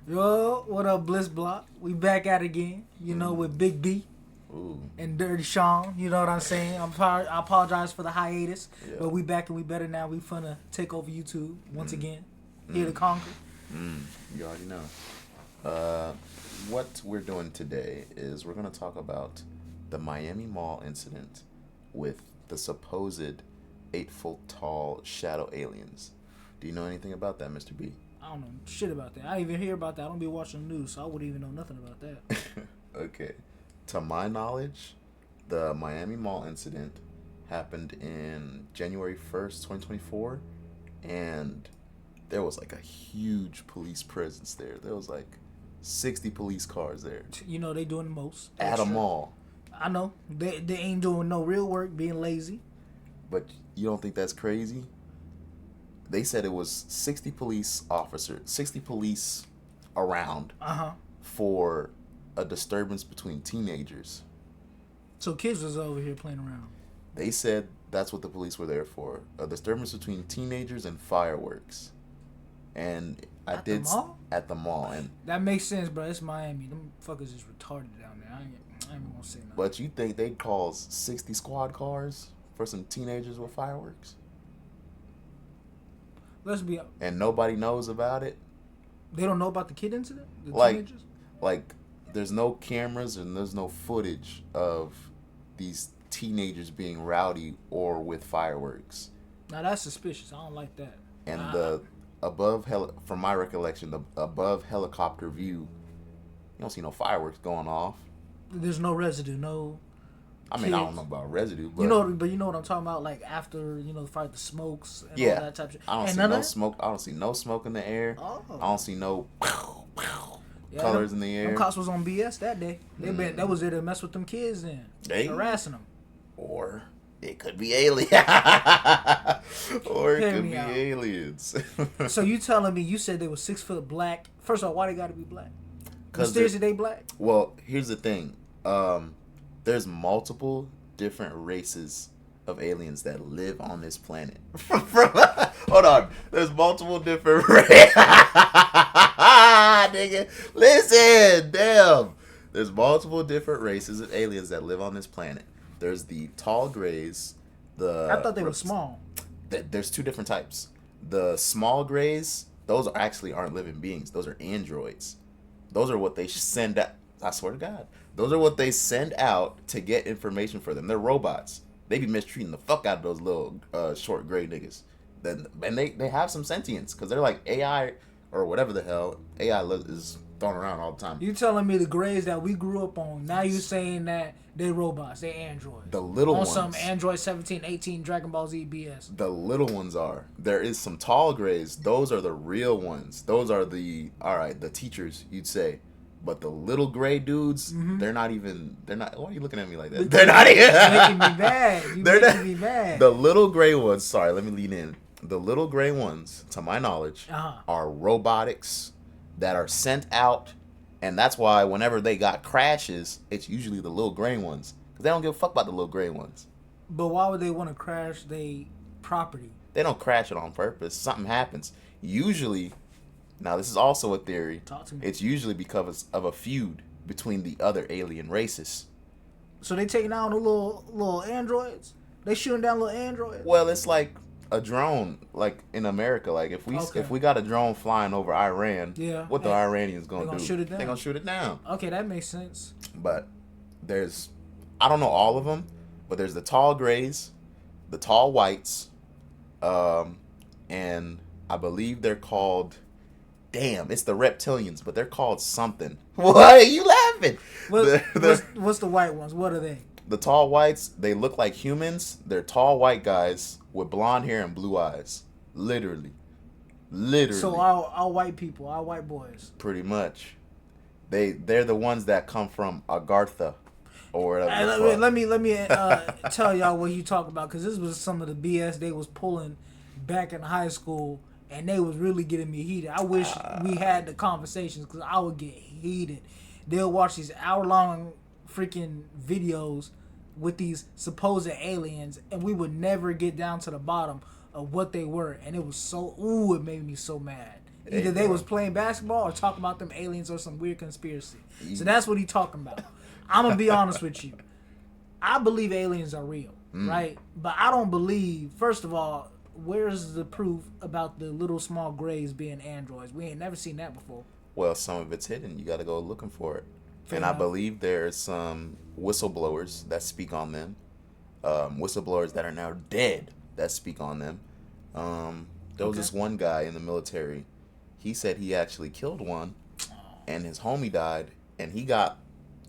Yo, what up, Bliss Block? We back at it again, with Big B Ooh, and Dirty Sean. You know what I'm saying? I apologize for the hiatus, yeah. but we back and we better now. We finna take over YouTube once Mm, again. Here to mm, conquer. you already know. Uh, what we're doing today is we're going to talk about the Miami Mall incident with the supposed 8 foot tall shadow aliens. Do you know anything about that, Mr. B? I don't know shit about that. I didn't even hear about that. I don't be watching the news, so I wouldn't even know nothing about that. Okay. To my knowledge, the Miami Mall incident happened in January 1st, 2024, and there was like a huge police presence there. There was like 60 police cars there They doing the most at a extra. mall. I know they ain't doing no real work, being lazy. But you don't think that's crazy? They said it was 60 police officers, 60 police around Uh huh. for a disturbance between teenagers. So kids was over here playing around They said that's what the police were there for, a disturbance between teenagers and fireworks. And I at the did mall. at the mall. And That makes sense, bro. It's Miami. Them fuckers is retarded down there. I ain't even gonna say nothing. but you think they'd call 60 squad cars for some teenagers with fireworks? Let's be. And nobody knows about it? They don't know about the kid incident. The Like, teenagers. like there's no cameras and there's no footage of these teenagers being rowdy or with fireworks. Now that's suspicious. I don't like that. And Uh, the from my recollection, the above helicopter view, you don't see no fireworks going off. there's no residue. No. I mean, I don't Kids. know about residue, but But you know what I'm talking about. Like after the fire, the smokes and yeah, all that type of shit. I don't And see none no of that? smoke. I don't see no smoke in the air. Oh. I don't see no Yeah, colors them, in the Them air. cops was on BS that day. That was there to mess with them kids then, Hey. harassing them. Or it could be alien. Or it Hear could me be out. aliens. So you telling me you said they was 6 foot black? First of all, why they got to be black? 'Cause Mysteriously, they black. Well, here's the thing. There's multiple different races of aliens that live on this planet. Hold on. There's multiple different races. Nigga, listen. Damn. There's multiple different races of aliens that live on this planet. There's the tall grays. I thought they were small. There's two different types. The small grays, those aren't living beings. Those are androids. Those are what they send out. I swear to God. Those are what they send out to get information for them. They're robots. They be mistreating the fuck out of those little short gray niggas. And they have some sentience because they're like AI or whatever the hell is thrown around all the time. You telling me the grades that we grew up on? Now you saying that they robots, they androids? The little on ones. some Android 17, 18 Dragon Ball Z BS. The little ones are. There is some tall grays. Those are the real ones. Those are the teachers, you'd say. But the little gray dudes, they're not. Why are you looking at me like that? They're not even. Making me mad. You They're making not- me mad. The little gray ones. Sorry, let me lean in. The little gray ones, to my knowledge, Uh-huh. are robotics that are sent out, and that's why whenever they got crashes, it's usually the little gray ones because they don't give a fuck about the little gray ones. But why would they want to crash their property? They don't crash it on purpose. Something happens. Usually, now this is also a theory. Talk to me. It's usually because of a feud between the other alien races. So they taking down the little androids? They shooting down little androids? Well, it's like a drone, like in America. Like if we got a drone flying over Iran, Yeah. what the Iranians they gonna gonna do? shoot it down. They gonna shoot it down. Okay, that makes sense. But I don't know all of them, but there's the tall grays, the tall whites, and I believe they're called. Damn, it's the reptilians, but they're called something. Why are you laughing? What's the white ones? What are they? The tall whites, they look like humans. They're tall white guys with blonde hair and blue eyes. Literally. So our white people, our white boys. Pretty much. They're the ones that come from Agartha or whatever. Hey, the fuck. let me tell y'all what you talk about, because this was some of the BS they was pulling back in high school, and they was really getting me heated. I wish we had the conversations, because I would get heated. They'll watch these hour-long freaking videos with these supposed aliens, and we would never get down to the bottom of what they were, and it was it made me so mad. Either they bro. was playing basketball or talking about them aliens or some weird conspiracy. Yeah. So that's what he talking about. I'm gonna be honest with you. I believe aliens are real, right? But I don't believe. First of all, where's the proof about the little small grays being androids? We ain't never seen that before. Well, some of it's hidden. You got to go looking for it. Fair and enough. I believe there's some whistleblowers that speak on them. Whistleblowers that are now dead that speak on them. There was Okay. this one guy in the military. He said he actually killed one, and his homie died, and he got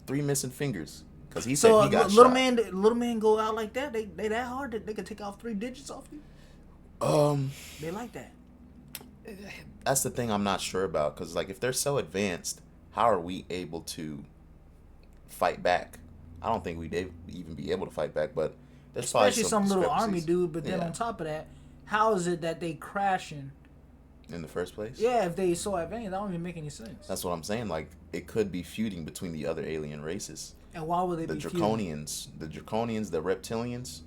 3 missing fingers because he said So he got little shot. man go out like that? They that hard that they could take off 3 digits off you? They like that. That's the thing I'm not sure about because like if they're so advanced, how are we able to fight back? I don't think we'd even be able to fight back, but there's probably Especially some little army discrepancies. dude. But then Yeah. on top of that, how is it that they crashing? In the first place. Yeah, if they so advanced, that don't even make any sense. That's what I'm saying. Like it could be feuding between the other alien races. And why would they The be feuding? Draconians, the reptilians,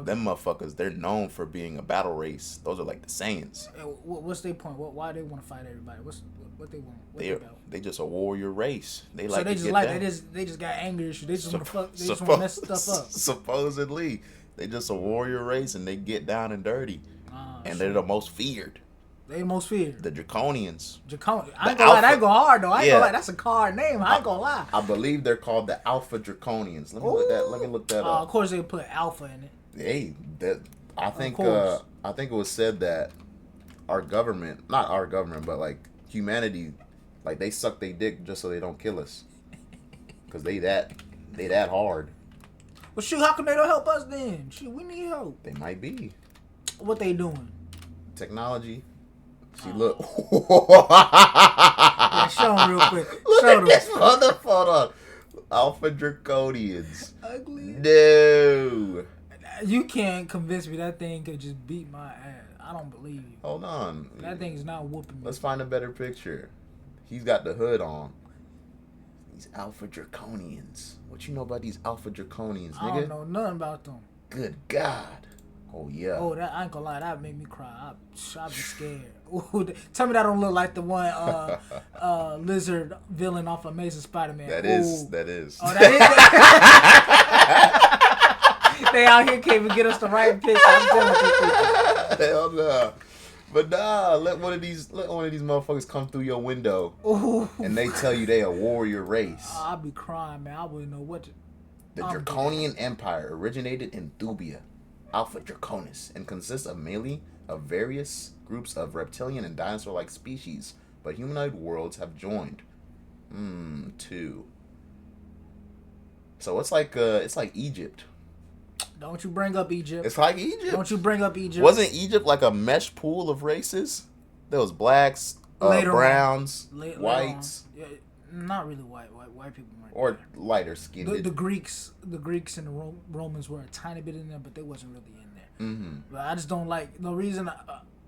them motherfuckers, they're known for being a battle race. Those are like the Saiyans. What's their point? Why they want to fight everybody? What they want? What they They're about? they just a warrior race. They So like they to just get like down. they just got anger issues. They just want to fuck. They just Suppo- want to mess stuff up. Supposedly, they just a warrior race and they get down and dirty, and they're the most feared. They most feared. The Draconians. Draconian. I The ain't gonna lie, Alpha- that go hard though. I ain't Yeah. gonna lie, that's a card name. I ain't gonna lie. I believe they're called the Alpha Draconians. Let me look that up. Of course they put alpha in it. Hey, that I think course. I think it was said that our government, not our government, but like humanity, like they suck their dick just so they don't kill us, cause they that hard. Well, shoot, how come they don't help us then? Shoot, we need help. They might be What they doing? technology. See, look. Yeah, show them real quick. Look Show at them. this motherfucker. Alpha Draconians. Ugly. No. You can't convince me that thing could just beat my ass. I don't believe you. Hold on. That thing is not whooping me. Let's find a better picture. He's got the hood on. These Alpha Draconians. What you know about these Alpha Draconians, I nigga? don't know nothing about them. Good God. Oh, yeah. Oh, that I ain't gonna lie, that made me cry. I'd be scared. Ooh, tell me that don't look like the one lizard villain off Amazing Spider-Man. That Ooh. is. Oh, that is. They out here can't even get us the right picture. I'm telling you. Hell no. But nah, let one of these motherfuckers come through your window Ooh. and they tell you they a warrior race. I'd be crying, man. I wouldn't know what to. The I'm Draconian Empire originated in Thubia, Alpha Draconis, and consists of mainly of various groups of reptilian and dinosaur-like species, but humanoid worlds have joined. Two. So it's like Egypt. Don't you bring up Egypt. It's like Egypt. Don't you bring up Egypt. Wasn't Egypt like a mesh pool of races? There was blacks, Later on. browns, Later whites, on. Yeah, not really white people weren't or there. lighter skinned. The Greeks and the Romans were a tiny bit in there, but they wasn't really in there. Mm-hmm. But I just don't like the reason.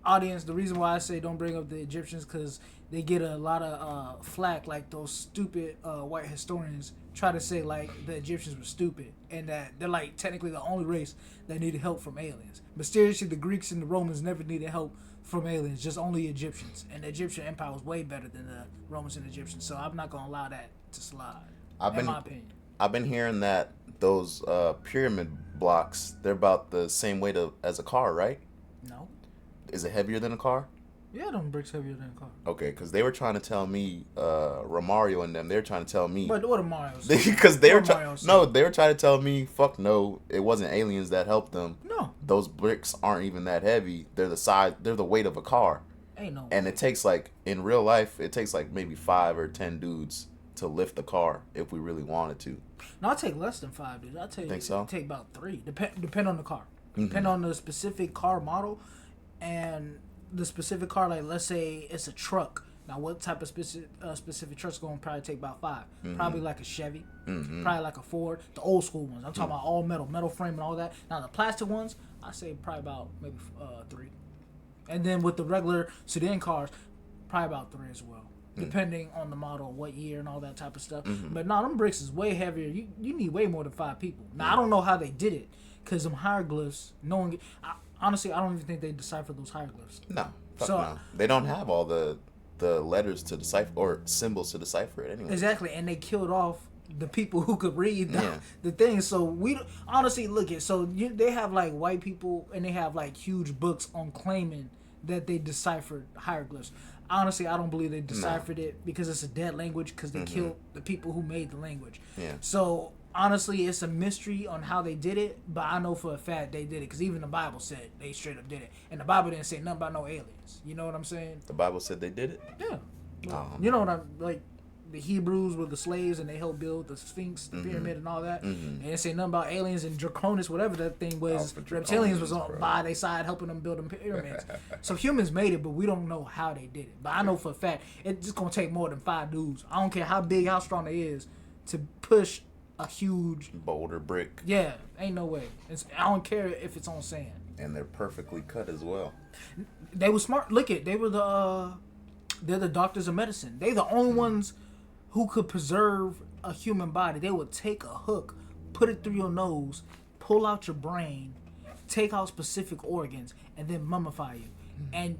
Audience, the reason why I say don't bring up the Egyptians because they get a lot of flack, like those stupid white historians try to say like the Egyptians were stupid and that they're like technically the only race that needed help from aliens. Mysteriously, the Greeks and the Romans never needed help from aliens, just only Egyptians. And the Egyptian Empire was way better than the Romans and Egyptians, so I'm not gonna allow that to slide. In my opinion. I've been hearing that those pyramid blocks, they're about the same weight as a car, right? No. Is it heavier than a car? Yeah, them bricks heavier than a car. Okay, because they were trying to tell me, Romario and them, they're trying to tell me. But what are Mario's? Because they were What Mario said? no, they were trying to tell me, fuck no, it wasn't aliens that helped them. No, Those bricks aren't even that heavy. They're the weight of a car. ain't no. And it takes like, in real life, it takes like maybe 5 or 10 dudes to lift the car if we really wanted to. No, I take less than 5 dudes. I take Think so? take about 3. Depend on the car. Depend on the specific car model and the specific car. Like let's say it's a truck. Now, what type of specific truck's going to probably take about 5? Probably like a Chevy. Probably like a Ford. The old school ones. I'm talking about all metal frame and all that. Now the plastic ones, I say probably about maybe 3. And then with the regular sedan cars, probably about 3 as well. Depending on the model, what year, and all that type of stuff. But no, them bricks is way heavier. You need way more than 5 people. Now, I don't know how they did it, because them hieroglyphs, honestly, I don't even think they deciphered those hieroglyphs. No. Fuck So- no. They don't have all the the letters to decipher or symbols to decipher it anyway. Exactly, and they killed off the people who could read Yeah. the thing. So we honestly look at they have like white people and they have like huge books on claiming that they deciphered hieroglyphs. Honestly, I don't believe they deciphered it because it's a dead language because they killed the people who made the language. Yeah. So honestly, it's a mystery on how they did it, but I know for a fact they did it because even the Bible said they straight up did it, and the Bible didn't say nothing about no aliens. You know what I'm saying? The Bible said they did it. Yeah. Oh, You know what I'm like? The Hebrews were the slaves and they helped build the Sphinx, the pyramid, and all that. And they say nothing about aliens and Draconis, whatever that thing was. Alpha Reptilians was Draconis, bro. by their side helping them build them pyramids. So humans made it, but we don't know how they did it. But I know for a fact it's just gonna take more than 5 dudes. I don't care how big, how strong they is to push a huge. Boulder brick, Yeah, ain't no way. I don't care if it's on sand. and they're perfectly cut as well. They were smart. Look at they were they're the doctors of medicine. They the only ones who could preserve a human body. They would take a hook, put it through your nose, pull out your brain, take out specific organs, and then mummify you. And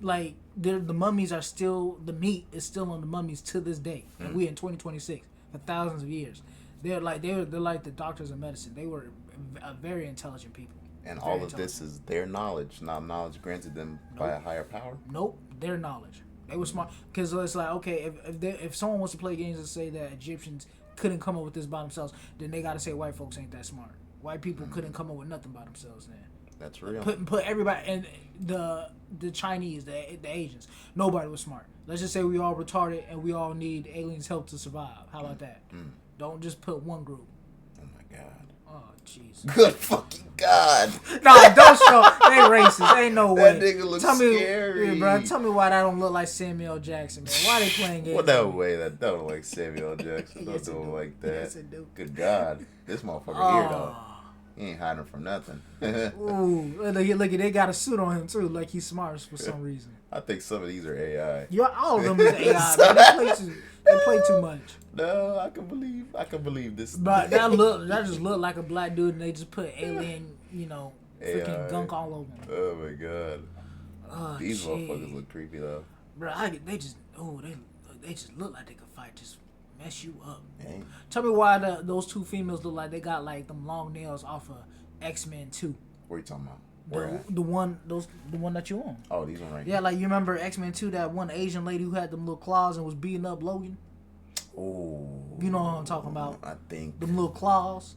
like the mummies are still, the meat is still on the mummies to this day. And we in 2026 for thousands of years. They're like the doctors of medicine. They were a very intelligent people. And Very all of this is their knowledge, not knowledge granted them by a higher power. Nope, their knowledge. They were smart because it's like, okay, if someone wants to play games and say that Egyptians couldn't come up with this by themselves, then they got to say white folks ain't that smart. White people couldn't come up with nothing by themselves. Then That's real. put everybody and the Chinese, the Asians, nobody was smart. Let's just say we all retarded and we all need aliens' help to survive. How about that? Don't just put one group. Oh my God. Oh jeez. Good fucking God. Nah, don't show. They racist. Ain't no way. That nigga looks tell me, scary. Yeah, bro, tell me why that don't look like Samuel L. Jackson, man. Why they playing games? Well, no way. That don't like Samuel L. Jackson. Don't Yes, it do it do. like that. Yes, it do. Good God. This motherfucker here, though. Oh. He ain't hiding from nothing. Ooh, look, they got a suit on him too, like he's smart for some reason. I think some of these are AI. Yeah, all of them is AI. Man. They play too much. No, I can believe this. But that just look like a black dude, and they just put alien, freaking AI. gunk all over him. Oh my God. Oh, These gee. motherfuckers look creepy though. Bro, they just look like they could fight, just mess you up. Dang. Tell me why those two females look like they got like them long nails off of X-Men 2. What are you talking about? Where at? The one that you on. Oh, these one right Yeah, like you remember X-Men 2, that one Asian lady who had them little claws and was beating up Logan? Oh. You know what I'm talking about. I think. Them little claws.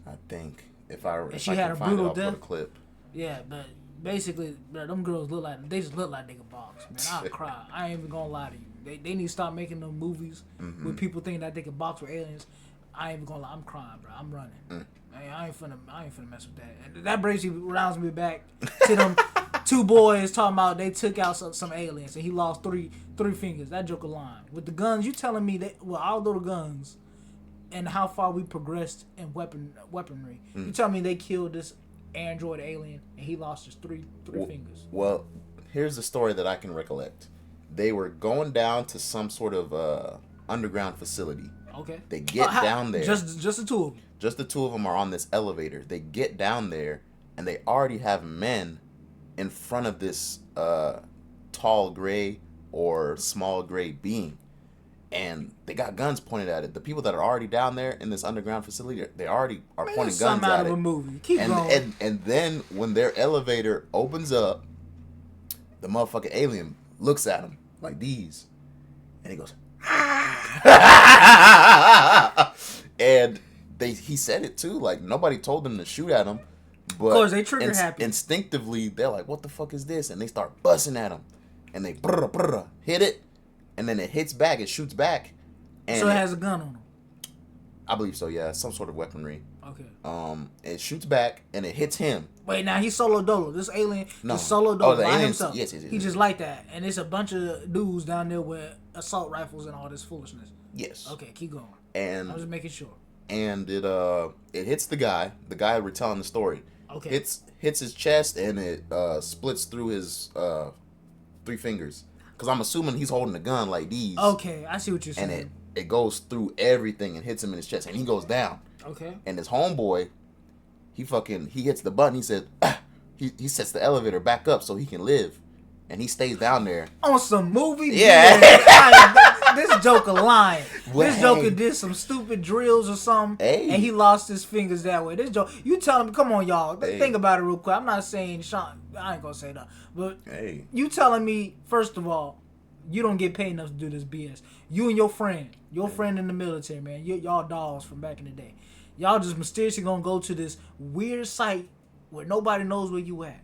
If I she I had can a find it, brutal I'll put death? a clip. Yeah, but basically, bro, them girls they just look like they could box. Man, I'll cry. I ain't even gonna lie to you. They need to stop making them movies with people thinking that they can box with aliens. I ain't even gonna lie. I'm crying, bro. I'm running. I ain't finna mess with that. And that rounds me back to them two boys talking about they took out some aliens and he lost three fingers. That joke a line. With the guns, you telling me that with all those guns and how far we progressed in weaponry, you telling me they killed this android alien and he lost just three fingers? Well, here's the story that I can recollect. They were going down to some sort of underground facility. Okay. They get down there. Just the two of them. Just the two of them are on this elevator. They get down there, and they already have men in front of this tall gray or small gray being. And they got guns pointed at it. The people that are already down there in this underground facility, they already are Man, pointing that's guns something out at of it. a movie. Keep going. And then when their elevator opens up, the motherfucking alien looks at them like these. And he goes, and he said it too. Like nobody told them to shoot at him, but Of course, they trigger happy. Instinctively, they're like, "What the fuck is this?" And they start busting at him, and they hit it, and then it hits back. It shoots back, and So it has a gun on him. I believe so. Yeah, some sort of weaponry. Okay. It shoots back, and it hits him. Wait, now he's solo dolo. This alien No. is solo dolo the by alien's- himself. yes. He just like that, and it's a bunch of dudes down there with assault rifles and all this foolishness. Yes. Okay, keep going. And I was just making sure. and it hits the guy retelling the story. Okay. Hits his chest, and it splits through his 3 fingers. Because I'm assuming he's holding a gun like these. Okay, I see what you're saying. And it goes through everything and hits him in his chest, and he goes down. Okay. And his homeboy, he hits the button. He said, he sets the elevator back up so he can live. and he stays down there. On some movie, Yeah. this Joker lying. Well, This Joker did some stupid drills or something, Hey. and he lost his fingers that way. This Joker, you tell him, come on, y'all, Hey. think about it real quick. I'm not saying Sean. I ain't gonna say that, but Hey. you telling me first of all, you don't get paid enough to do this BS. You and your friend in the military, man, y'all dogs from back in the day. Y'all just mysteriously gonna go to this weird site where nobody knows where you at.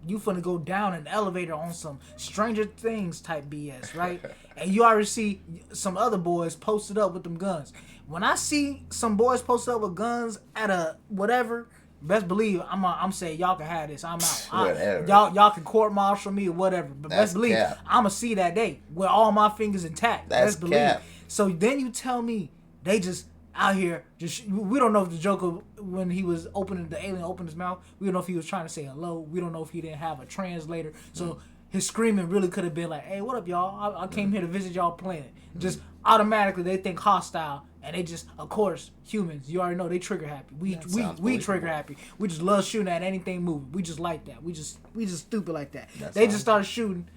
You finna go down an elevator on some Stranger Things type BS, right? And you already see some other boys posted up with them guns. When I see some boys posted up with guns at a whatever, best believe I'm saying y'all can have this. I'm out. Whatever. Y'all can court martial me or whatever. But That's best believe cap. I'ma see that day with all my fingers intact. That's Best believe. cap. So then you tell me they just out here just we don't know if the Joker when he was opening the alien opened his mouth, we don't know if he was trying to say hello. We don't know if he didn't have a translator. So his screaming really could have been like, "Hey, what up, y'all? I came here to visit y'all planet." Just automatically they think hostile, and they just, of course, humans. You already know they trigger happy. We sounds trigger believable. happy. We just love shooting at anything moving. We just like that. We just stupid like that. That They sounds- just started shooting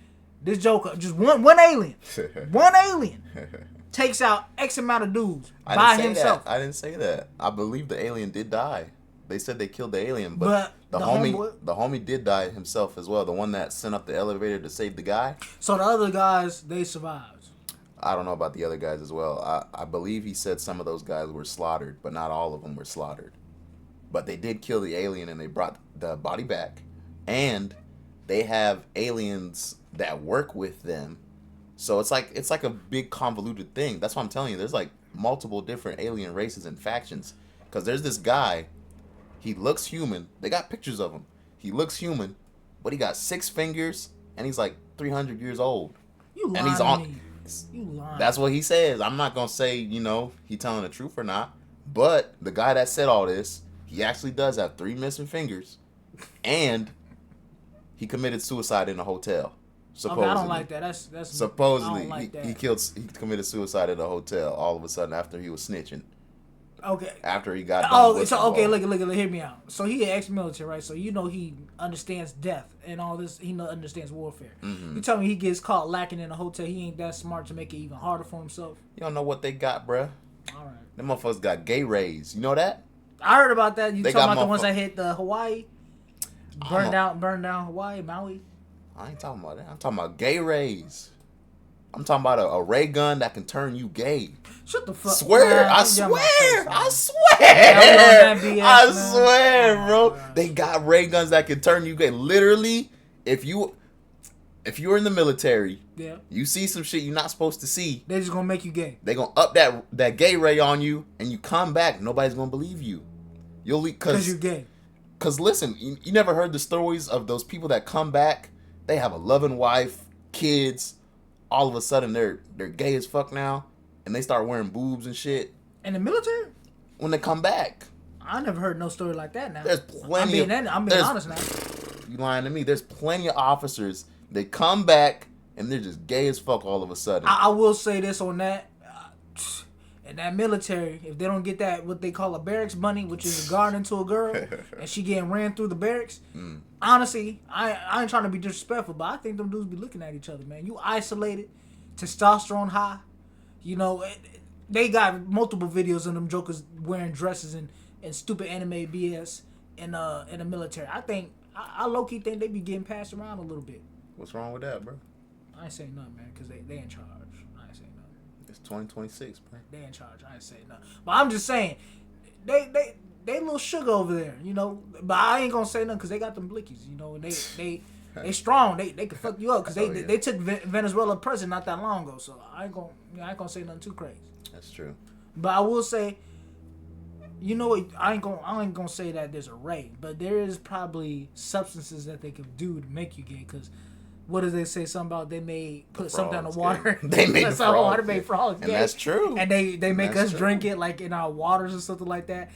this Joker. Just one alien. One alien takes out X amount of dudes by himself. I didn't say that. I believe the alien did die. They said they killed the alien, but, But the the homie did die himself as well. The one that sent up the elevator to save the guy. So the other guys, they survived. I don't know about the other guys as well. I believe he said some of those guys were slaughtered, but not all of them were slaughtered. But they did kill the alien and they brought the body back. And they have aliens that work with them. So it's like a big convoluted thing. That's what I'm telling you. There's like multiple different alien races and factions. Because there's this guy, he looks human. They got pictures of him. He looks human, but he got 6 fingers and he's like 300 years old. You lying And he's to on. me. You lying. That's what he says. I'm not gonna say, he telling the truth or not. But the guy that said all this, he actually does have 3 missing fingers, and he committed suicide in a hotel. Supposedly, Okay, I don't like that. That's supposedly I don't like that. he committed suicide in a hotel all of a sudden after he was snitching. Okay. After he got done Oh, with so okay, involved. look, hear me out. So he ex-military, right? So he understands death and all this. He understands warfare. Mm-hmm. You tell me he gets caught lacking in a hotel. He ain't that smart to make it even harder for himself. You don't know what they got, bruh. All right. Them motherfuckers got gay rays. You know that? I heard about that. You They talking got about the ones motherfuck- that hit the Hawaii? Burned down Hawaii, Maui. I ain't talking about that. I'm talking about gay rays. I'm talking about a ray gun that can turn you gay. Shut the fuck. Swear, Nah, I I'm getting my face swear, off. I swear, That was on that BS, I man. swear, Oh my bro. gosh. They got ray guns that can turn you gay. Literally, if you're in the military, Yeah. you see some shit you're not supposed to see. They just gonna make you gay. They gonna up that gay ray on you, and you come back. Nobody's gonna believe you. You'll Because you're gay. Cause listen, you never heard the stories of those people that come back. They have a loving wife, kids. All of a sudden, they're gay as fuck now, and they start wearing boobs and shit In the military? when they come back. I never heard no story like that now. There's plenty. I'm being there's- honest now. You lying to me? There's plenty of officers. They come back and they're just gay as fuck all of a sudden. I will say this on that. In that military, if they don't get that, what they call a barracks bunny, which is a garden to a girl, and she getting ran through the barracks, honestly, I ain't trying to be disrespectful, but I think them dudes be looking at each other, man. You isolated, testosterone high. They got multiple videos of them jokers wearing dresses and stupid anime BS in the military. I think, I low-key think they be getting passed around a little bit. What's wrong with that, bro? I ain't saying nothing, man, because they in charge. I ain't saying nothing. It's 2026, bro. They in charge. I ain't saying nothing. But I'm just saying, they little sugar over there, But I ain't gonna say nothing because they got them blickies, and they strong. They can fuck you up because Oh, yeah. they took Venezuela president not that long ago. So I ain't gonna say nothing too crazy. That's true. But I will say, you know what? I ain't gonna say that there's a ray, but there is probably substances that they can do to make you gay. Because what do they say? Something about they may put something in the frogs water. gay. They made put the something in the water, frogs made gay. frogs And gay. that's true. And they make That's us true. drink it like in our waters or something like that.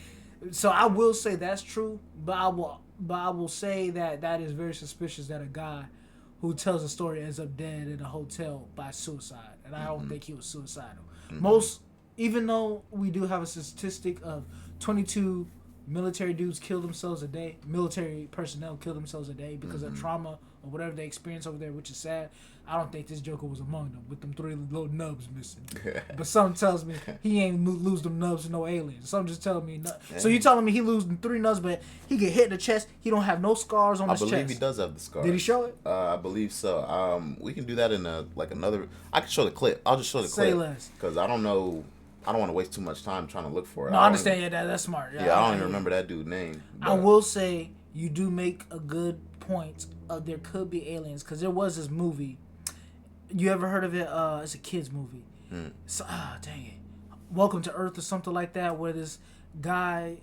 So I will say that's true, but I will say that is very suspicious that a guy who tells a story ends up dead in a hotel by suicide, and I don't think he was suicidal. Even though we do have a statistic of 22 military dudes kill themselves a day, military personnel kill themselves a day because of trauma or whatever they experience over there, which is sad. I don't think this Joker was among them with them 3 little nubs missing. But something tells me he ain't lose them nubs to no aliens. Something just telling me. So you telling me he lose them 3 nubs, but he get hit in the chest. He don't have no scars on his chest. I believe he does have the scars. Did he show it? I believe so. We can do that in another. I can show the clip. I'll just show the clip. Say less. Because I don't know. I don't want to waste too much time trying to look for it. No, I understand. Yeah, that's smart. Yeah, I don't even remember that dude's name. But I will say you do make a good point of there could be aliens because there was this movie. You ever heard of it? It's a kids movie. So, dang it, Welcome to Earth or something like that, where this guy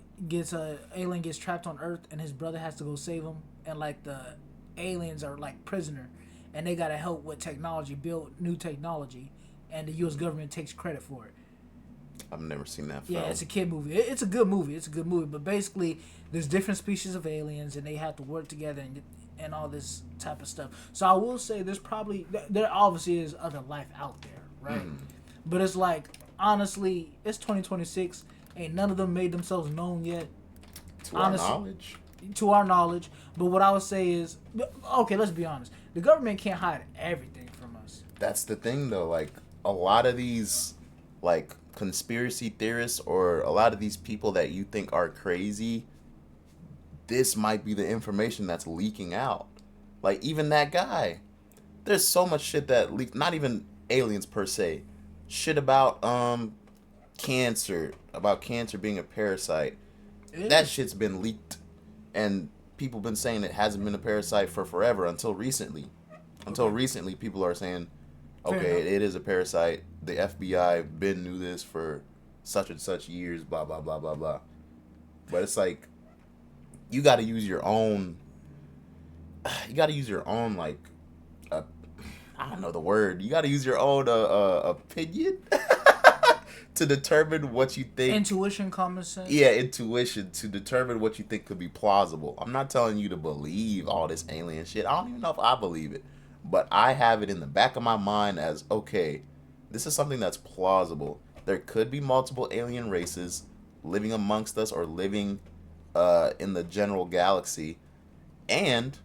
alien gets trapped on Earth and his brother has to go save him, and like the aliens are like prisoner, and they gotta help with technology, build new technology, and the U.S. government takes credit for it. I've never seen that film. Yeah, it's a kid movie. It's a good movie. But basically, there's different species of aliens, and they have to work together and all this type of stuff. So I will say there obviously is other life out there, right? But it's like, honestly, it's 2026. Ain't none of them made themselves known yet. To our knowledge. To our knowledge. But what I would say is, okay, let's be honest. The government can't hide everything from us. That's the thing, though. Like, a lot of these, like, conspiracy theorists or a lot of these people that you think are crazy, this might be the information that's leaking out. Like, even that guy. There's so much shit that leaked. Not even aliens per se. Shit about cancer. About cancer being a parasite. That shit's been leaked. And people been saying it hasn't been a parasite for forever until recently. Until recently, people are saying, okay, it is a parasite. The FBI been knew this for such and such years, blah, blah, blah, blah, blah. But it's like, you got to use your own, like, I don't know the word. You got to use your own opinion to determine what you think. Intuition, common sense. Yeah, intuition to determine what you think could be plausible. I'm not telling you to believe all this alien shit. I don't even know if I believe it. But I have it in the back of my mind as, okay, this is something that's plausible. There could be multiple alien races living amongst us or living in the general galaxy. And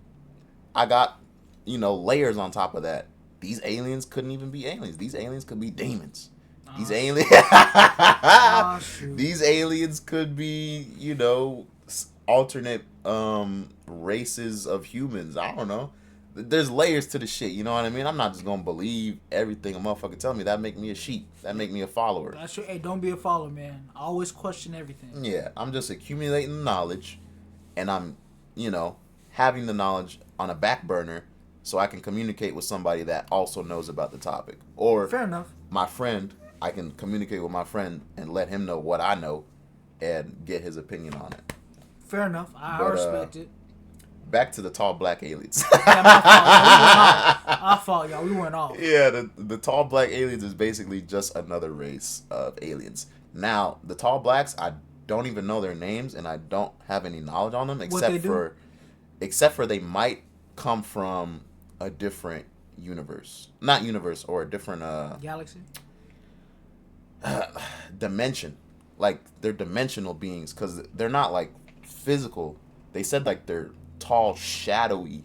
I got, layers on top of that. These aliens couldn't even be aliens. These aliens could be demons. These aliens... These aliens could be, alternate races of humans. I don't know. There's layers to the shit, you know what I mean? I'm not just gonna believe everything a motherfucker tell me. That make me a sheep. That make me a follower. That's true. Hey, don't be a follower, man. I always question everything. Yeah, I'm just accumulating knowledge, and I'm, having the knowledge on a back burner so I can communicate with somebody that also knows about the topic. Or fair enough. My friend, I can communicate with my friend and let him know what I know and get his opinion on it. Fair enough. I respect it. Back to the tall black aliens. Yeah, my fault. Our fault, y'all. We went off. Yeah, the tall black aliens is basically just another race of aliens. Now, the tall blacks, I don't even know their names, and I don't have any knowledge on them except for they might come from a different universe. Not universe, or a different galaxy? Dimension. Like, they're dimensional beings, because they're not, like, physical. They said, like, they're tall, shadowy.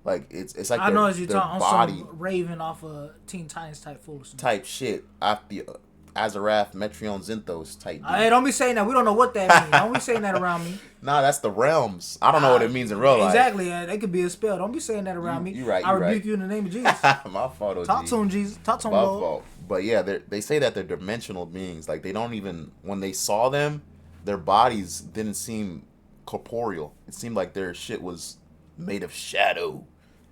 Like, it's like I know as you're talking body, on some Raven off of Teen Titans type foolishness. Type shit. Off the Azarath, Metreon, Zinthos type. Hey, don't be saying that. We don't know what that means. Don't be saying that around me. Nah, that's the realms. I don't know what it means in real life. Exactly. They could be a spell. Don't be saying that around me. You right. I rebuke you in the name of Jesus. My fault, OG. Talk to him, Jesus. Talk to him, My Lord. fault. But yeah, they say that they're dimensional beings. Like, they don't even, when they saw them, their bodies didn't seem corporeal. It seemed like their shit was made of shadow.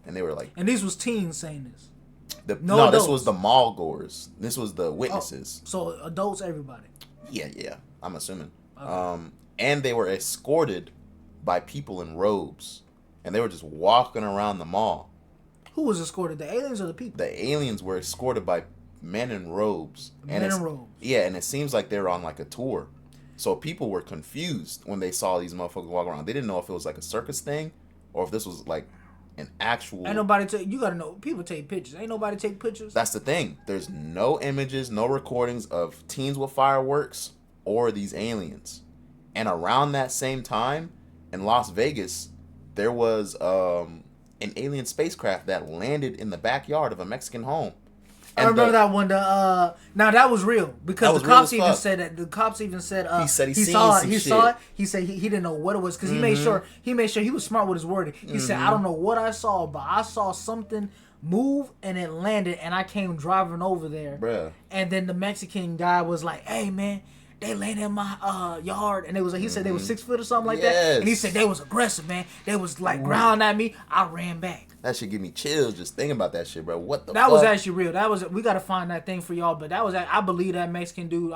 And they were like... And these was teens saying this. No, this was the Malgors. This was the witnesses. Oh, so adults, everybody. Yeah. I'm assuming. Okay. And they were escorted by people in robes. And they were just walking around the mall. Who was escorted? The aliens or the people? The aliens were escorted by men in robes. Men in robes. Yeah, and it seems like they were on like a tour. So people were confused when they saw these motherfuckers walk around. They didn't know if it was like a circus thing or if this was like an actual... Ain't nobody take... You gotta know. People take pictures. Ain't nobody take pictures. That's the thing. There's no images, no recordings of teens with fireworks or these aliens. And around that same time, in Las Vegas, there was an alien spacecraft that landed in the backyard of a Mexican home. I remember that one. Now that was real because the cops even said that. The cops even said he said he saw it. He saw it. He said he didn't know what it was because he made sure he was smart with his wording. He said, I don't know what I saw, but I saw something move and it landed, and I came driving over there. Bruh. And then the Mexican guy was like, "Hey man, they landed in my yard," and it was like, he said they was 6 foot or something like that. And he said they was aggressive, man. They was like growling at me. I ran back. That shit give me chills just thinking about that shit, bro. What the that fuck? Was actually real. We gotta find that thing for y'all. But that was, I believe that Mexican dude.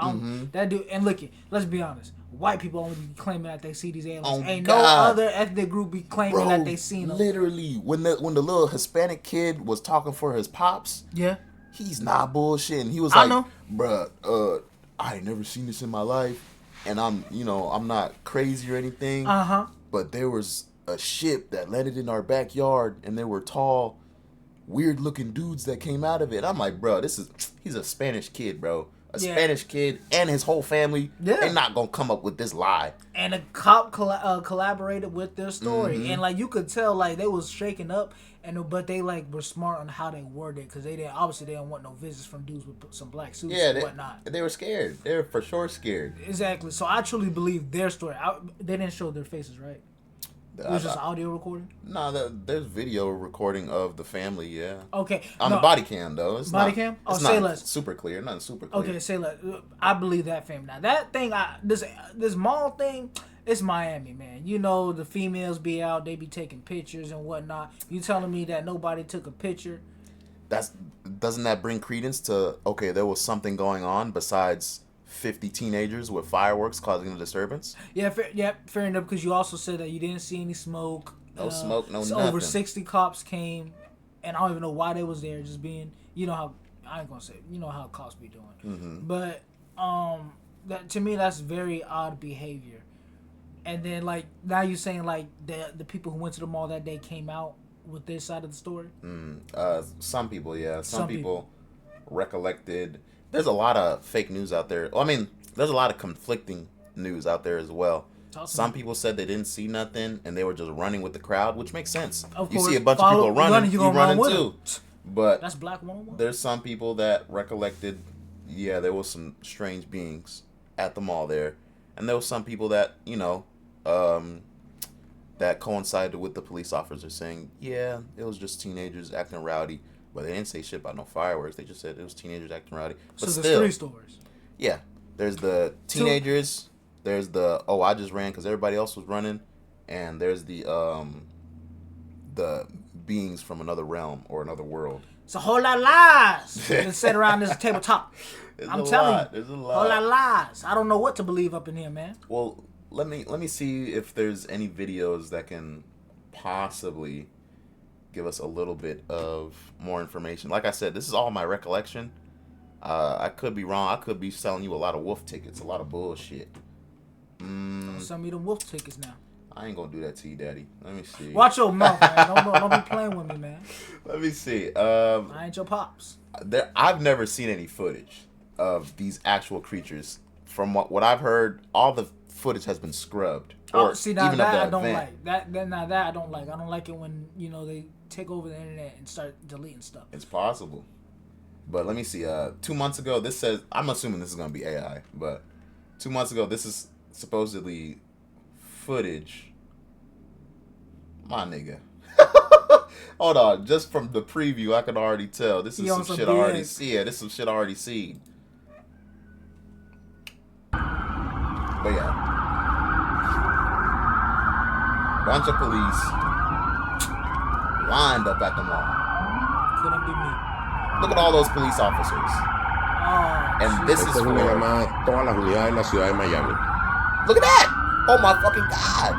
That dude. And look, let's be honest. White people only be claiming that they see these aliens. Ain't no other ethnic group be claiming that they seen them. Literally, when the little Hispanic kid was talking for his pops, he's not bullshitting. He was like, bruh, I ain't never seen this in my life, and I'm not crazy or anything. But there was a ship that landed in our backyard, and there were tall, weird-looking dudes that came out of it. I'm like, bro, he's a Spanish kid, bro. Spanish kid and his whole family. They're not gonna come up with this lie. And a cop collaborated with their story, and like you could tell, like they was shaken up, but they like were smart on how they worded it because they didn't want no visits from dudes with some black suits and whatnot. They were scared. They were for sure scared. Exactly. So I truly believe their story. They didn't show their faces, right? It was just audio recording? No, there's video recording of the family, yeah. Okay. On the body cam, though. It's body cam? Oh, say less. Super clear. Nothing super clear. Okay, say less. I believe that, fam. Now, that thing, this mall thing, it's Miami, man. You know, the females be out, they be taking pictures and whatnot. You telling me that nobody took a picture? Doesn't that bring credence to, okay, there was something going on besides 50 teenagers with fireworks causing a disturbance? Yeah, fair enough, because you also said that you didn't see any smoke. No smoke, no nothing. Over 60 cops came, and I don't even know why they was there, just being, how, I ain't gonna say, how cops be doing. But, that to me, that's very odd behavior. And then, like, now you're saying, like, the people who went to the mall that day came out with their side of the story? Some people, yeah. Some people recollected. There's a lot of fake news out there. Well, I mean, there's a lot of conflicting news out there as well. Some people said they didn't see nothing and they were just running with the crowd, which makes sense. Of course, you see a bunch of people running, you running too. But that's Black 101. There's some people that recollected, there was some strange beings at the mall there. And there was some people that, that coincided with the police officers saying, it was just teenagers acting rowdy. But they didn't say shit about no fireworks. They just said it was teenagers acting rowdy. But so there's 3 stories. Yeah. There's the teenagers. There's the, I just ran because everybody else was running. And there's the beings from another realm or another world. It's a whole lot of lies been said around this tabletop. I'm telling you. There's a lot. Whole lot of lies. I don't know what to believe up in here, man. Well, let me see if there's any videos that can possibly give us a little bit of more information. Like I said, this is all my recollection. I could be wrong. I could be selling you a lot of wolf tickets, a lot of bullshit. Don't sell me the wolf tickets now. I ain't gonna do that to you, Daddy. Let me see. Watch your mouth, man. Don't be playing with me, man. Let me see. I ain't your pops. I've never seen any footage of these actual creatures. From what I've heard, all the footage has been scrubbed. See, now that I don't like. That I don't like. I don't like it when they take over the internet and start deleting stuff. It's possible. But let me see. 2 months ago, this says, I'm assuming this is going to be AI, but 2 months ago, this is supposedly footage. My nigga. Hold on. Just from the preview, I can already tell. This is some shit I already see. Yeah, this is some shit I already seen. But yeah. Bunch of police lined up at the mall. Couldn't be me. Look at all those police officers. And this is for todas las unidades en la ciudad de Miami. Look at that! Oh my fucking god!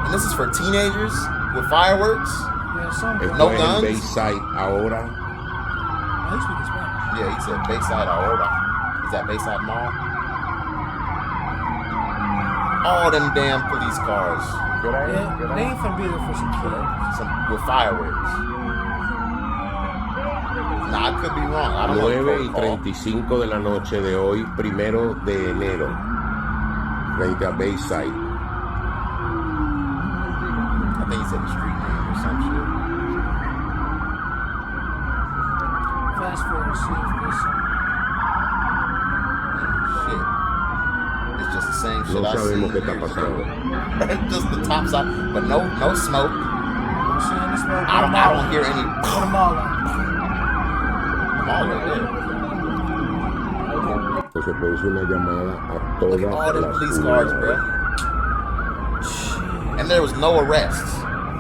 And this is for teenagers with fireworks. No guns. Bayside ahora. He speaks Spanish. Yeah, he said Bayside ahora. Is that Bayside Mall? All them damn police cars. Yeah, they ain't finna be there for some kids. With fireworks. Nah, I could be wrong. I don't know. 9:35 de la noche de hoy, 1 de enero, frente a Bayside. I think he said the street name or some shit. Let's see if there's some. Shit. It's just the same No shit I sabemos qué seen está years pasando. ago. Just the top side, but no smoke. I'm seeing the smoke. I don't hear any. Put them all out. All right there. Pues se produce una llamada a Look at all todas them las police cars, bro. Shit. And there was no arrests.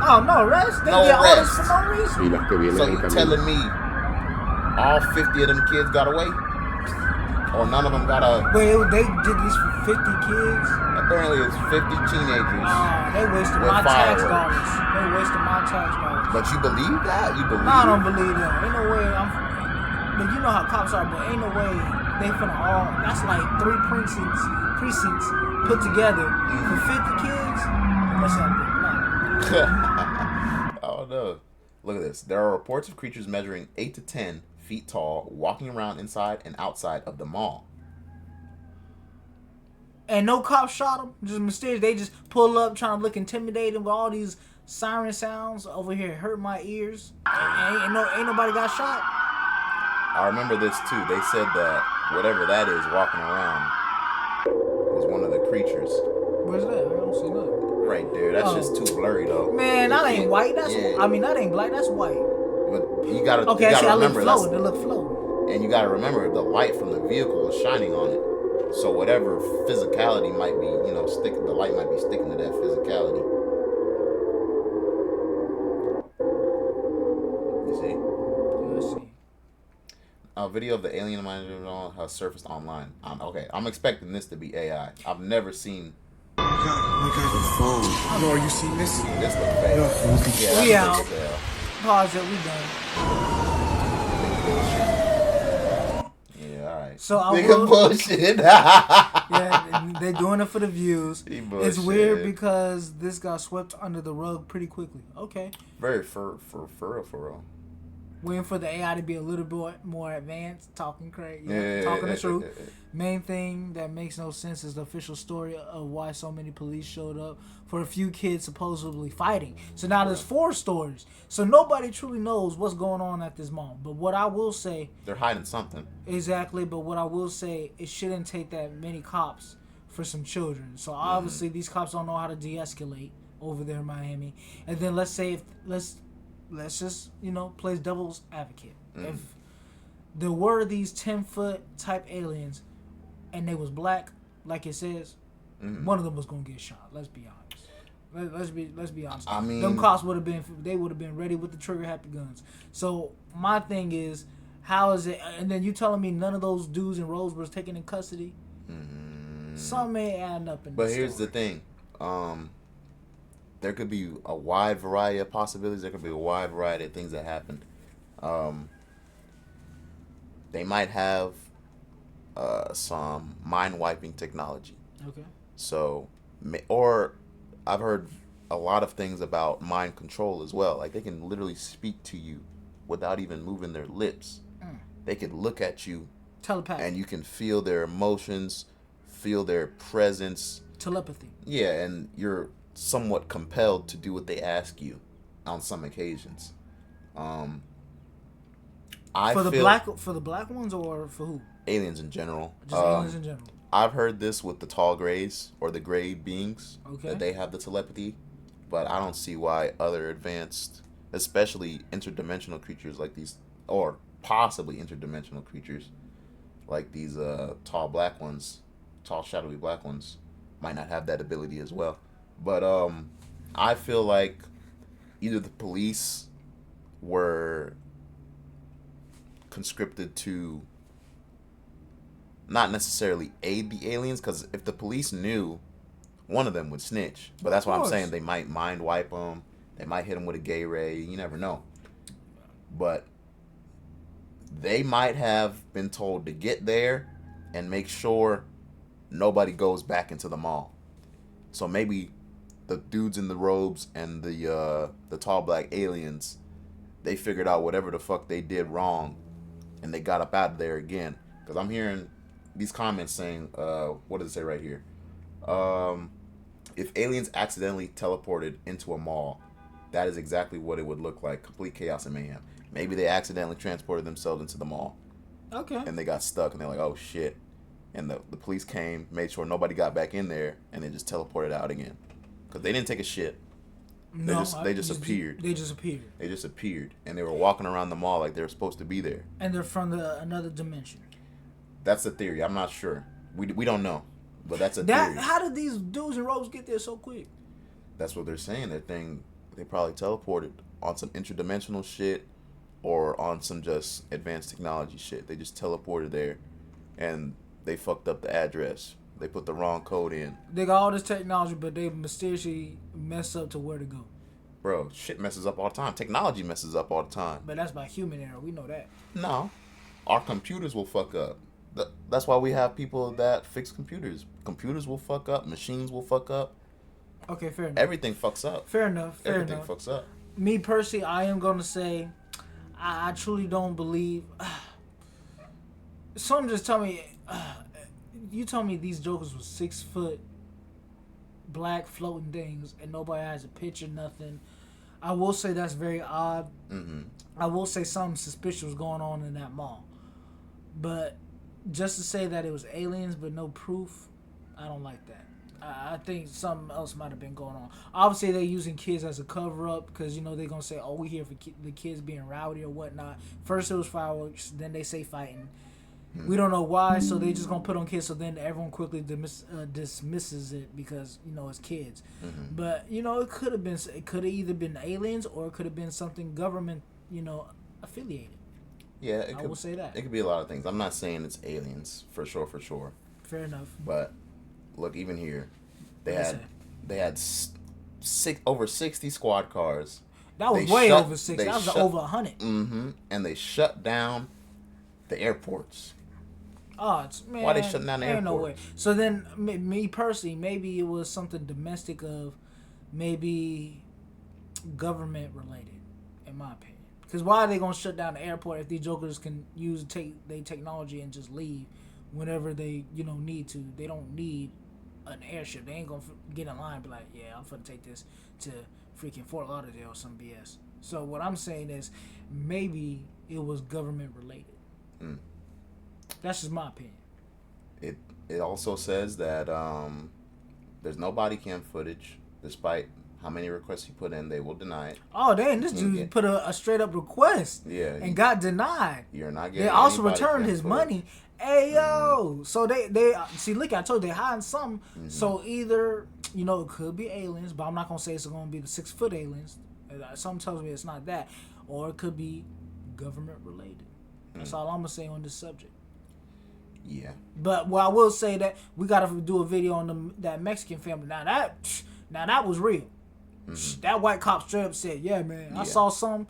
Oh, no arrest? They No get all this arrest. for no reason? y las que vienen So en you camino. telling me all 50 of them kids got away? Or none of them got a... Wait, they did this for 50 kids? Apparently it's 50 teenagers. They wasted With my tax fireworks. dollars. They wasted my tax dollars. But you believe that? You believe No, I don't believe that. Ain't no way but you know how cops are, but ain't no way they finna all, that's like 3 precincts put together for 50 kids? What's up, I don't know. Look at this. There are reports of creatures measuring 8 to 10 feet tall walking around inside and outside of the mall. And no cops shot them? Just mysterious. They just pull up trying to look intimidating with all these siren sounds over here hurt my ears. Ain't nobody got shot? I remember this too. They said that whatever that is walking around was one of the creatures. Where's that? I don't see nothing. Right there. That's Oh. just too blurry though. Man, that ain't white. That's Yeah. I mean that ain't black. That's white. But you gotta, Okay, you I see. gotta I look remember floating. that's, They look floating. and you gotta remember the light from the vehicle is shining on it. So whatever physicality might be, the light might be sticking to that physicality. You see? Let's see. A video of the alien mind has surfaced online. I'm expecting this to be AI. I've never seen My God, the phone. No, you seen this? this look fake. Yeah, We that out. looks fake. Pause it. We done. Yeah, all right. So I Nigga will- bullshit. Yeah, they're doing it for the views. He It's weird bullshit. because this got swept under the rug pretty quickly. Okay. Very for real. Waiting for the AI to be a little bit more advanced, talking crazy, Yeah, talking the yeah, truth. yeah, yeah. Main thing that makes no sense is the official story of why so many police showed up for a few kids supposedly fighting. So now there's 4 stories. So nobody truly knows what's going on at this mall. But what I will say, They're hiding something. exactly, but what I will say, it shouldn't take that many cops for some children. So obviously these cops don't know how to de-escalate over there in Miami. And then let's say let's just, play devil's advocate. If there were these 10-foot type aliens and they was black, like it says, one of them was gonna get shot. Let's be honest. Let's be honest. I mean- them cops would have been ready with the trigger happy guns. So my thing is, how is it? And then you telling me none of those dudes in Rose was taken in custody? Some may add up in. But this here's the story. thing. There could be a wide variety of possibilities. There could be a wide variety of things that happened. They might have some mind-wiping technology. Okay. So, or I've heard a lot of things about mind control as well. Like they can literally speak to you without even moving their lips. They could look at you Telepathy. and you can feel their emotions, feel their presence. Telepathy. Yeah, and you're somewhat compelled to do what they ask you on some occasions. For I the feel black ones or for who? aliens in general. Just aliens in general. I've heard this with the tall grays or the gray beings Okay. that they have the telepathy, but I don't see why other advanced, especially interdimensional creatures like these, or possibly interdimensional creatures like these tall black ones, tall shadowy black ones, might not have that ability as well. But I feel like either the police were conscripted to not necessarily aid the aliens, because if the police knew, one of them would snitch. But that's why I'm course. saying they might mind wipe them. They might hit them with a gay ray. You never know. But they might have been told to get there and make sure nobody goes back into the mall. So maybe the dudes in the robes and the tall black aliens, they figured out whatever the fuck they did wrong, and they got up out of there again. Because I'm hearing these comments saying, what does it say right here? If aliens accidentally teleported into a mall, that is exactly what it would look like. Complete chaos and mayhem. Maybe they accidentally transported themselves into the mall. Okay. and they got stuck, and they're like, oh shit. And the police came, made sure nobody got back in there, and they just teleported out again. Because they didn't take a shit. They just appeared. They just appeared. They just appeared. And they were walking around the mall like they were supposed to be there. And they're from another dimension. That's the theory. I'm not sure. We don't know. But that's a theory. How did these dudes in robes get there so quick? That's what they're saying. They probably teleported on some interdimensional shit or on some just advanced technology shit. They just teleported there and they fucked up the address. They put the wrong code in. They got all this technology, but they mysteriously mess up to where to go. Bro, shit messes up all the time. Technology messes up all the time. But that's by human error. We know that. No. Our computers will fuck up. That's why we have people that fix computers. Computers will fuck up. Machines will fuck up. Okay, fair enough. Everything fucks up. Fair enough. Everything fucks up. Me personally, I am going to say I truly don't believe. Someone just tell me. You told me these jokers was 6 foot black floating things and nobody has a picture, nothing. I will say that's very odd. Mm-hmm. I will say something suspicious was going on in that mall. But just to say that it was aliens but no proof, I don't like that. I think something else might have been going on. Obviously, they're using kids as a cover-up because, they're going to say, oh, we here for the kids being rowdy or whatnot. First it was fireworks, then they say fighting. We don't know why, so they just gonna put on kids. So then everyone quickly dismisses it because it's kids. Mm-hmm. But it could have been. It could have either been aliens or it could have been something government, affiliated. Yeah, I will say that it could be a lot of things. I'm not saying it's aliens for sure. Fair enough. But look, even here, they had over 60 squad cars. That was way over 60. That was over 100. Mm-hmm. And they shut down the airports. Oh, man. Why they shutting down the airport? No way. So then, me personally, maybe it was something domestic of maybe government related, in my opinion. Because why are they gonna shut down the airport if these jokers can their technology and just leave whenever they need to? They don't need an airship. They ain't gonna get in line and be like, yeah, I'm gonna take this to freaking Fort Lauderdale or some BS. So what I'm saying is maybe it was government related. That's just my opinion. It also says that there's no body cam footage, despite how many requests you put in, they will deny it. Oh, dang, this dude put a straight up request and got denied. You're not getting. They also returned his money. Hey, yo. So they see, look, I told you, they hiding something. Mm-hmm. So either, it could be aliens, but I'm not going to say it's going to be the 6 foot aliens. Something tells me it's not that. Or it could be government related. That's all I'm going to say on this subject. Yeah. But I will say that we got to do a video on that Mexican family. Now that was real. Mm-hmm. That white cop straight up said, yeah, man, I saw something.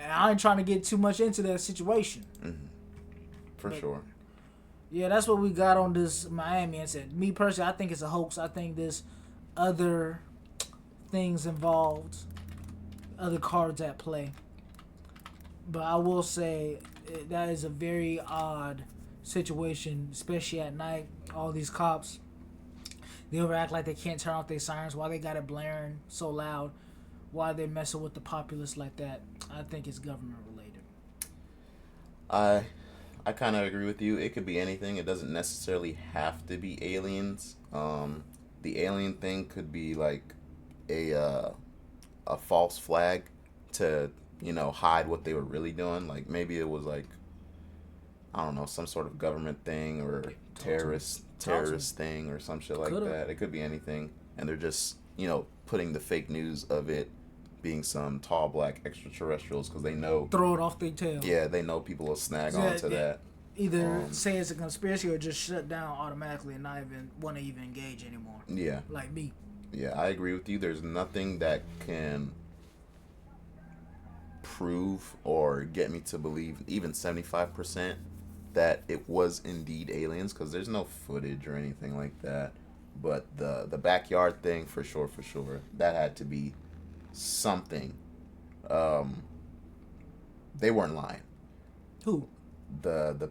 And I ain't trying to get too much into that situation. Mm-hmm. For sure. Yeah, that's what we got on this Miami incident. Me personally, I think it's a hoax. I think there's other things involved, other cards at play. But I will say that is a very odd situation, especially at night. All these cops, they overact like they can't turn off their sirens. Why they got it blaring so loud? Why they messing with the populace like that? I think it's government related. I kind of agree with you. It could be anything. It doesn't necessarily have to be aliens. The alien thing could be like a false flag to hide what they were really doing. Like maybe it was like, I don't know, some sort of government thing or terrorist thing or some shit like that. It could be anything, and they're just putting the fake news of it being some tall black extraterrestrials because they know throw it off their tail. Yeah, they know people will snag onto that. Either say it's a conspiracy or just shut down automatically and not even want to even engage anymore. Yeah, like me. Yeah, I agree with you. There's nothing that can prove or get me to believe even 75% that it was indeed aliens, because there's no footage or anything like that. But the backyard thing, for sure, that had to be something. They weren't lying. Who? The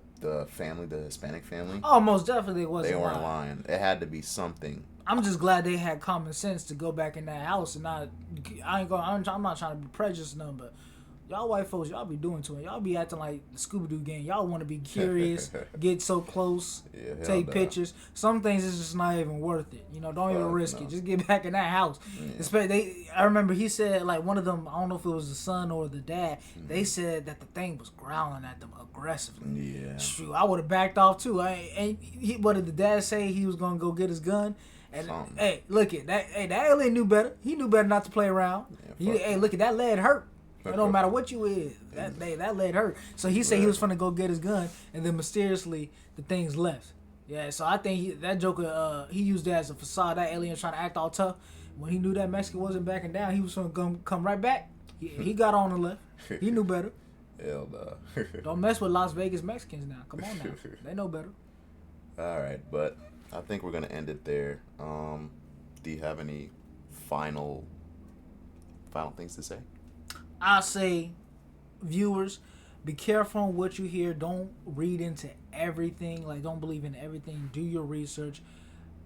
family, the Hispanic family. Oh, most definitely it wasn't. They weren't lying. It had to be something. I'm just glad they had common sense to go back in that house and not. I'm not trying to be prejudiced, no, but Y'all white folks, y'all be doing to it. Y'all be acting like the Scooby-Doo gang. Y'all want to be curious, get so close, Yeah, take hell no. pictures. Some things is just not even worth it. You know, don't even Fuck risk no. it. Just get back in that house. I remember he said, like, one of them, I don't know if it was the son or the dad, they said that the thing was growling at them aggressively. Yeah. Shoot, I would have backed off too. What did the dad say? He was gonna go get his gun. And Something. hey, look at that. Hey, that alien knew better. He knew better not to play around. Yeah, fuck Hey, look at that lead hurt. It don't matter what you is. That lead hurt. So he said he was finna go get his gun, and then mysteriously the things left. Yeah, so I think that Joker, he used that as a facade. That alien trying to act all tough. When he knew that Mexican wasn't backing down, he was gonna come right back. He got on the left. He knew better. Hell no. Don't mess with Las Vegas Mexicans now. Come on now. They know better. All right, but I think we're gonna end it there. Do you have any final things to say? I say, viewers, be careful on what you hear. Don't read into everything. Like, don't believe in everything. Do your research.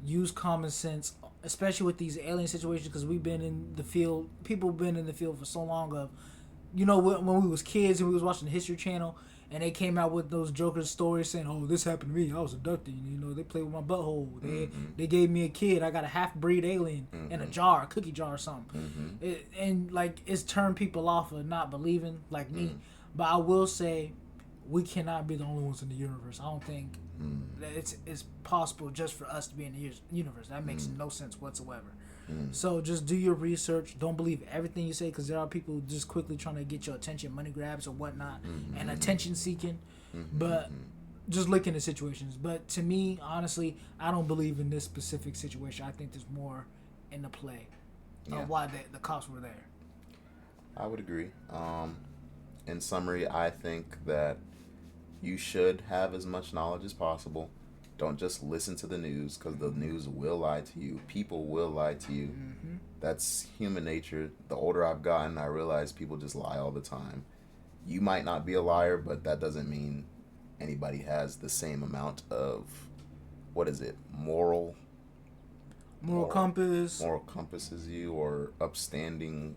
Use common sense, especially with these alien situations, because we've been in the field. People have been in the field for so long. Of, you know, when we was kids and we was watching the History Channel, and they came out with those Joker stories saying, "Oh, this happened to me. I was abducted. You know, they played with my butthole. They gave me a kid. I got a half-breed alien in a jar, a cookie jar or something." And like, it's turned people off of not believing, like me. But I will say, we cannot be the only ones in the universe. I don't think that it's possible just for us to be in the universe. That makes no sense whatsoever. So just do your research. Don't believe everything you say, because there are people just quickly trying to get your attention, money grabs or whatnot, and attention seeking. But just look into situations. But to me, honestly, I don't believe in this specific situation. I think there's more in the play of why the cops were there. I would agree. In summary, I think that you should have as much knowledge as possible. Don't just listen to the news, because the news will lie to you. People will lie to you. That's human nature. The older I've gotten, I realize people just lie all the time. You might not be a liar, but that doesn't mean anybody has the same amount of, moral compass. Moral compass as you, or upstanding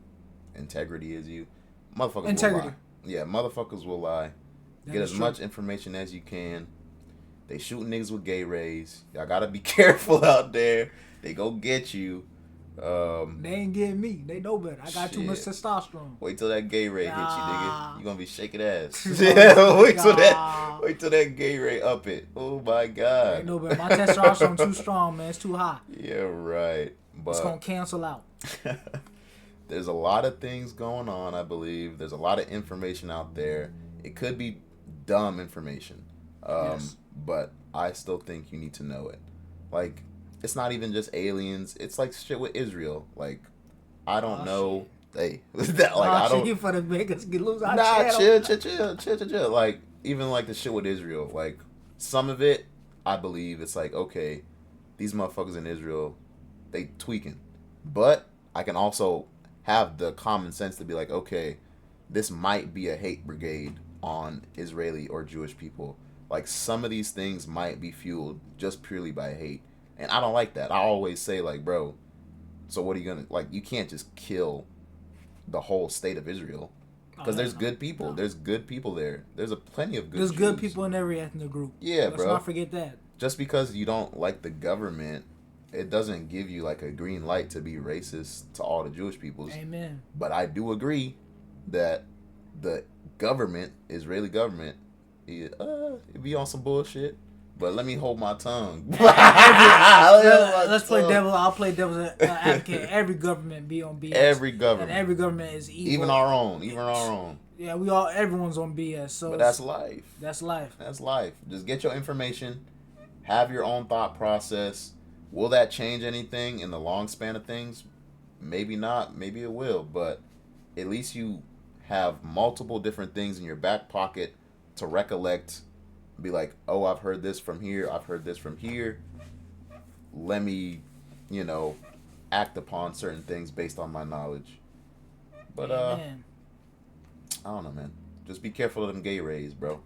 integrity as you. Motherfuckers Integrity. will lie. Yeah, motherfuckers will lie. That Get is as true. much information as you can. They shoot niggas with gay rays. Y'all gotta be careful out there. They go get you. They ain't getting me. They know better. I got too much Shit. testosterone. Wait till that gay ray hit you, Nah. nigga. You gonna be shaking ass. Nah. wait till that gay ray up it. Oh my They god. know better. My testosterone too strong, man. It's too high. Yeah, right. It's gonna But cancel out. there's a lot of things going on, I believe. There's a lot of information out there. It could be dumb information. Yes. But I still think you need to know it. Like, it's not even just aliens. It's like shit with Israel. Like, I don't know. Hey, I don't. You for the make us lose our Nah, channel. chill. Like, even like the shit with Israel. Like, some of it, I believe it's like, okay, these motherfuckers in Israel, they tweaking. But I can also have the common sense to be like, okay, this might be a hate brigade on Israeli or Jewish people. Like, some of these things might be fueled just purely by hate. And I don't like that. I always say, like, bro, so what are you going to, like, you can't just kill the whole state of Israel. Because there's good people. There's good people there. There's plenty of good There's good Jews. people in every ethnic group. Yeah, Let's bro. not forget that. Just because you don't like the government, it doesn't give you, like, a green light to be racist to all the Jewish peoples. Amen. But I do agree that the government, Israeli government, it be on some bullshit. But let me hold my tongue. Let's play devil. I'll play devil's advocate. Every government be on BS. Every government. And every government is evil. Even our own. Yeah, everyone's on BS. So But that's life. That's life. That's life. Just get your information. Have your own thought process. Will that change anything in the long span of things? Maybe not. Maybe it will. But at least you have multiple different things in your back pocket to recollect. Be like, oh, I've heard this from here. I've heard this from here. Let me, act upon certain things based on my knowledge. But, Amen. I don't know, man. Just be careful of them gay rays, bro.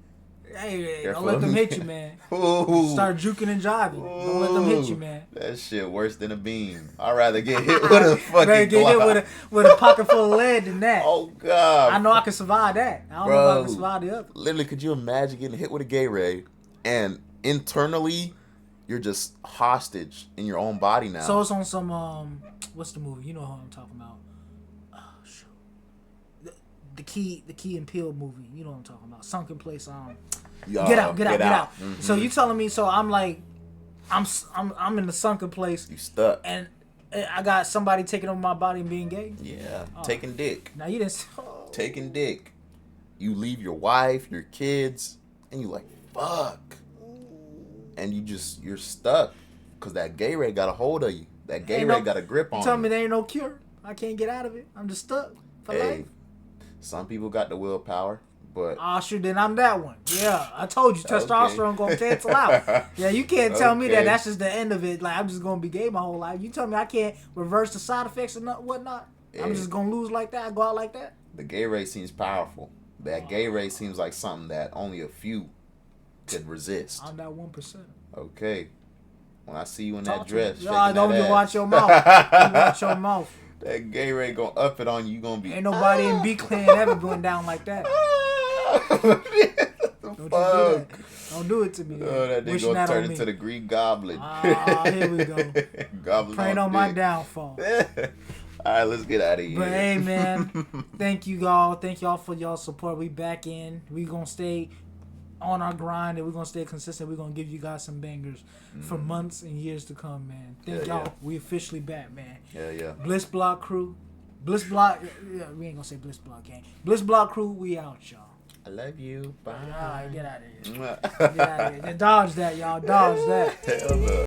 Hey, Careful. don't let them hit you, man. Ooh. Start juking and jiving. Don't let them hit you, man. That shit worse than a beam. I'd rather get hit with a fucking Better get hit Glock. with a pocket full of lead than that. Oh God. I know I can survive that. I don't know if I can survive the other. Literally, could you imagine getting hit with a gay ray and internally you're just hostage in your own body now? So it's on some what's the movie? You know who I'm talking about. Oh shoot. The Key and Peele movie. You know what I'm talking about. Sunken Place. Get out. Mm-hmm. So you telling me? So I'm like, I'm in the sunken place, You stuck. and I got somebody taking over my body and being gay. Yeah. Taking dick. Now you didn't. Oh. Taking dick. You leave your wife, your kids, and you like, fuck. And you're stuck. Because that gay ray got a hold of you. That gay ray got a grip on You you. tell me there ain't no cure. I can't get out of it. I'm just stuck for life. Some people got the willpower, but Oh shoot, then I'm that one. Yeah, I told you, Okay. testosterone gonna cancel out. Yeah, you can't tell me that Okay. that's just the end of it. Like I'm just gonna be gay my whole life. You tell me I can't reverse the side effects and whatnot. I'm Hey. just gonna lose like that. I go out like that. the gay ray seems powerful. That gay ray seems like something that only a few could resist. I'm that 1%. Okay. When I see you in Talk that to me. dress, shaking Y'all don't that you ass, watch your mouth. You watch your mouth. that gay ray gonna up it on you. You gonna be Ain't nobody in B Clan ever going down like that. Don't you do that. Don't do it to me. Oh, that nigga Wishing gonna that turn on me. into the Green Goblin. Ah, here we go. Goblin Praying on my dick. downfall. All right, let's get out of here. But hey, man, thank you all. Thank y'all for y'all support. We back in. We gonna stay on our grind and we're gonna stay consistent. We're gonna give you guys some bangers for months and years to come, man. Thank Yeah, y'all. yeah. We officially back, man. Yeah. Bliss Block crew. Bliss Block. Yeah, we ain't gonna say Bliss Block gang. Bliss Block crew. We out, y'all. I love you. Bye. All right, get out of here. Get out of here. Dodge that, y'all. Dodge that. Hell no.